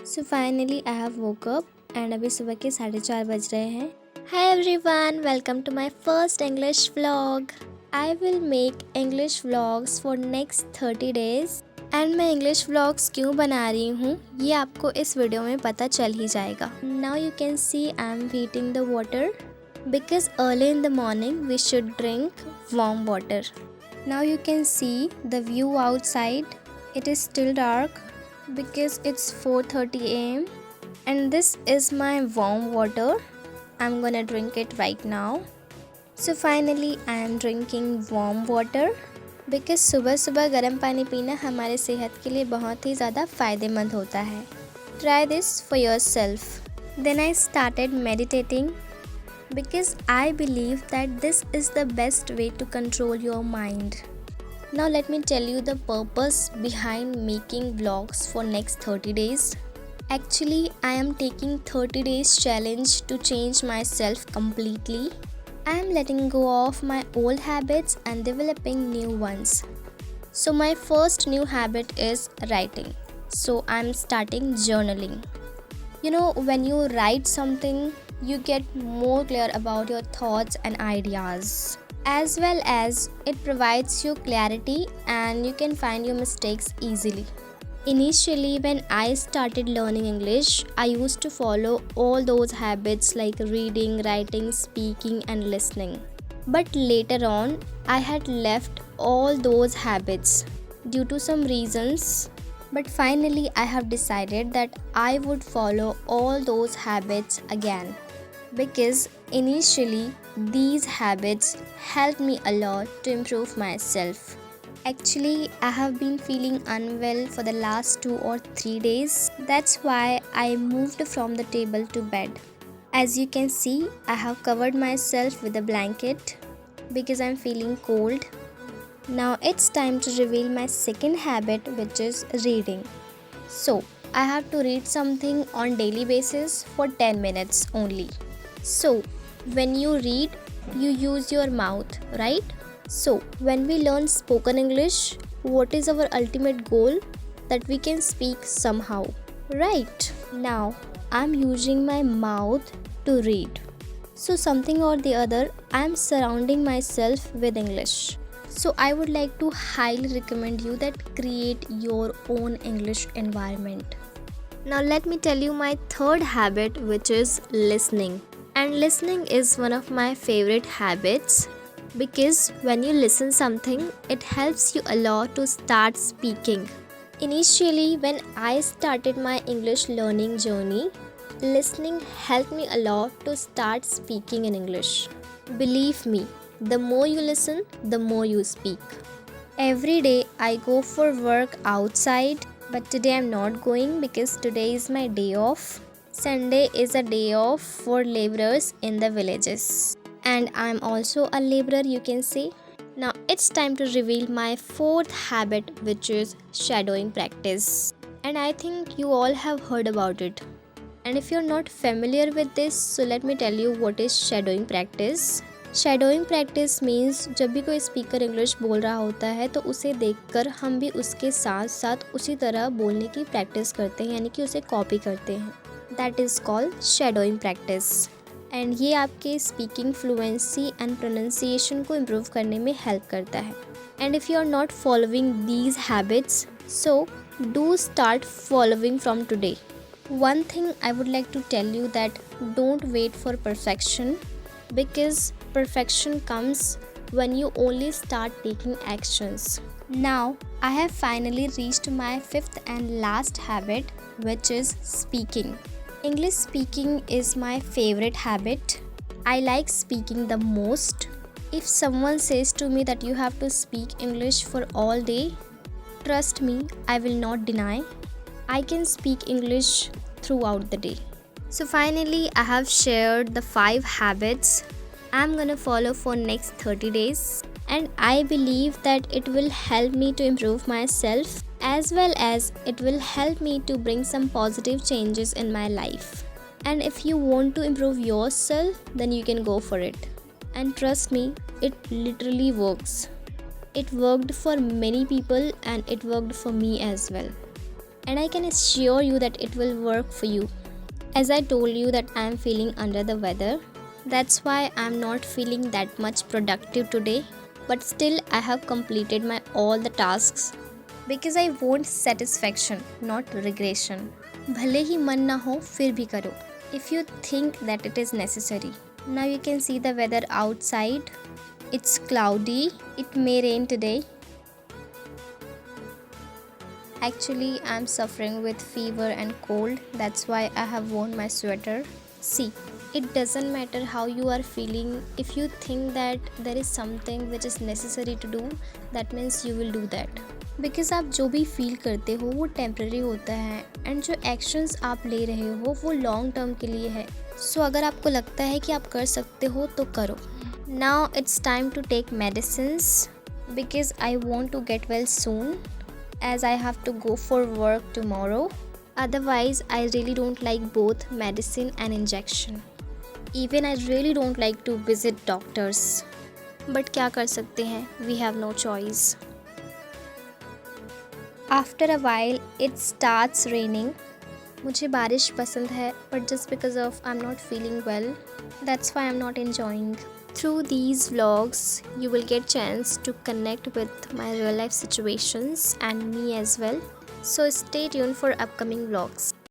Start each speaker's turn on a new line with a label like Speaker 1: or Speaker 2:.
Speaker 1: So finally I have woke up and अभी सुबह के 4:30 बज रहे हैं. Hi everyone, welcome to my first English vlog. I will make English vlogs for next 30 days. And मैं English vlogs क्यों बना रही हूँ ये आपको इस वीडियो में पता चल ही जाएगा. Now you can see I am heating the water because early in the morning we should drink warm water. Now you can see the view outside. It is still dark because it's 4:30 a.m. and this is my warm water. I'm gonna drink it right now. So finally I am drinking warm water because सुबह सुबह गर्म पानी पीना हमारे सेहत के लिए बहुत ही ज़्यादा फ़ायदेमंद होता है. Try this for yourself. Then I started meditating because I believe that this is the best way to control your mind. Now let me tell you the purpose behind making vlogs for next 30 days. Actually, I am taking 30 days challenge to change myself completely. I am letting go of my old habits and developing new ones. So my first new habit is writing. So I am starting journaling. You know, when you write something, you get more clear about your thoughts and ideas, as well as it provides you clarity and you can find your mistakes easily. Initially, when I started learning English, I used to follow all those habits like reading, writing, speaking and listening. But later on, I had left all those habits due to some reasons. But finally, I have decided that I would follow all those habits again. Because initially these habits helped me a lot to improve myself. Actually, I have been feeling unwell for the last 2 or 3 days. That's why I moved from the table to bed. As you can see, I have covered myself with a blanket because I'm feeling cold. Now it's time to reveal my second habit, which is reading. So, I have to read something on daily basis for 10 minutes only. So, when you read, you use your mouth, right? So, when we learn spoken English, what is our ultimate goal? That we can speak somehow, right? Now, I'm using my mouth to read. So, something or the other, I'm surrounding myself with English. So, I would like to highly recommend you that create your own English environment. Now, let me tell you my third habit, which is listening. And listening is one of my favorite habits because when you listen something, it helps you a lot to start speaking. Initially, when I started my English learning journey, listening helped me a lot to start speaking in English. Believe me, the more you listen, the more you speak. Every day I go for work outside, but today I'm not going because today is my day off. Sunday is a day off for laborers in the villages. And I'm also a laborer, you can say. Now it's time to reveal my fourth habit, which is shadowing practice. And I think you all have heard about it. And if you're not familiar with this, so let me tell you what is shadowing practice. Shadowing practice means जब भी कोई speaker English बोल रहा होता है तो उसे देखकर हम भी उसके साथ साथ उसी तरह बोलने की प्रैक्टिस करते हैं, यानी कि उसे कॉपी करते हैं. That is called shadowing practice. And ये आपके speaking fluency and pronunciation को improve करने में help करता है. And if you are not following these habits, so do start following from today. One thing I would like to tell you that don't wait for perfection because perfection comes when you only start taking actions. Now, I have finally reached my fifth and last habit, which is speaking. English speaking is my favorite habit. I like speaking the most. If someone says to me that you have to speak English for all day, trust me, I will not deny. I can speak English throughout the day. So finally, I have shared the 5 habits I'm gonna follow for next 30 days. And I believe that it will help me to improve myself as well as it will help me to bring some positive changes in my life. And if you want to improve yourself, then you can go for it. And trust me, it literally works. It worked for many people and it worked for me as well. and I can assure you that it will work for you. As I told you that I am feeling under the weather, that's why I am not feeling that much productive today, but still I have completed my all the tasks because I want satisfaction, not regression. भले ही मन ना हो फिर भी करो. If you think that it is necessary. Now you can see the weather outside. It's cloudy. It may rain today. Actually, I'm suffering with fever and cold. That's why I have worn my sweater. See, it doesn't matter how you are feeling. If you think that there is something which is necessary to do, that means you will do that. Because आप जो भी feel करते हो वो temporary होता है and जो actions आप ले रहे हो वो लॉन्ग टर्म के लिए है. सो अगर आपको लगता है कि आप कर सकते हो तो करो. Now it's time to take medicines because I want to get well soon as I have to go for work tomorrow. Otherwise, I really don't like both medicine and injection. Even I really don't like to visit doctors. But क्या कर सकते हैं? We have no choice. After a while, it starts raining. मुझे बारिश पसंद है, but just because of I'm not feeling well, that's why I'm not enjoying. Through these vlogs, you will get chance to connect with my real life situations and me as well. So stay tuned for upcoming vlogs.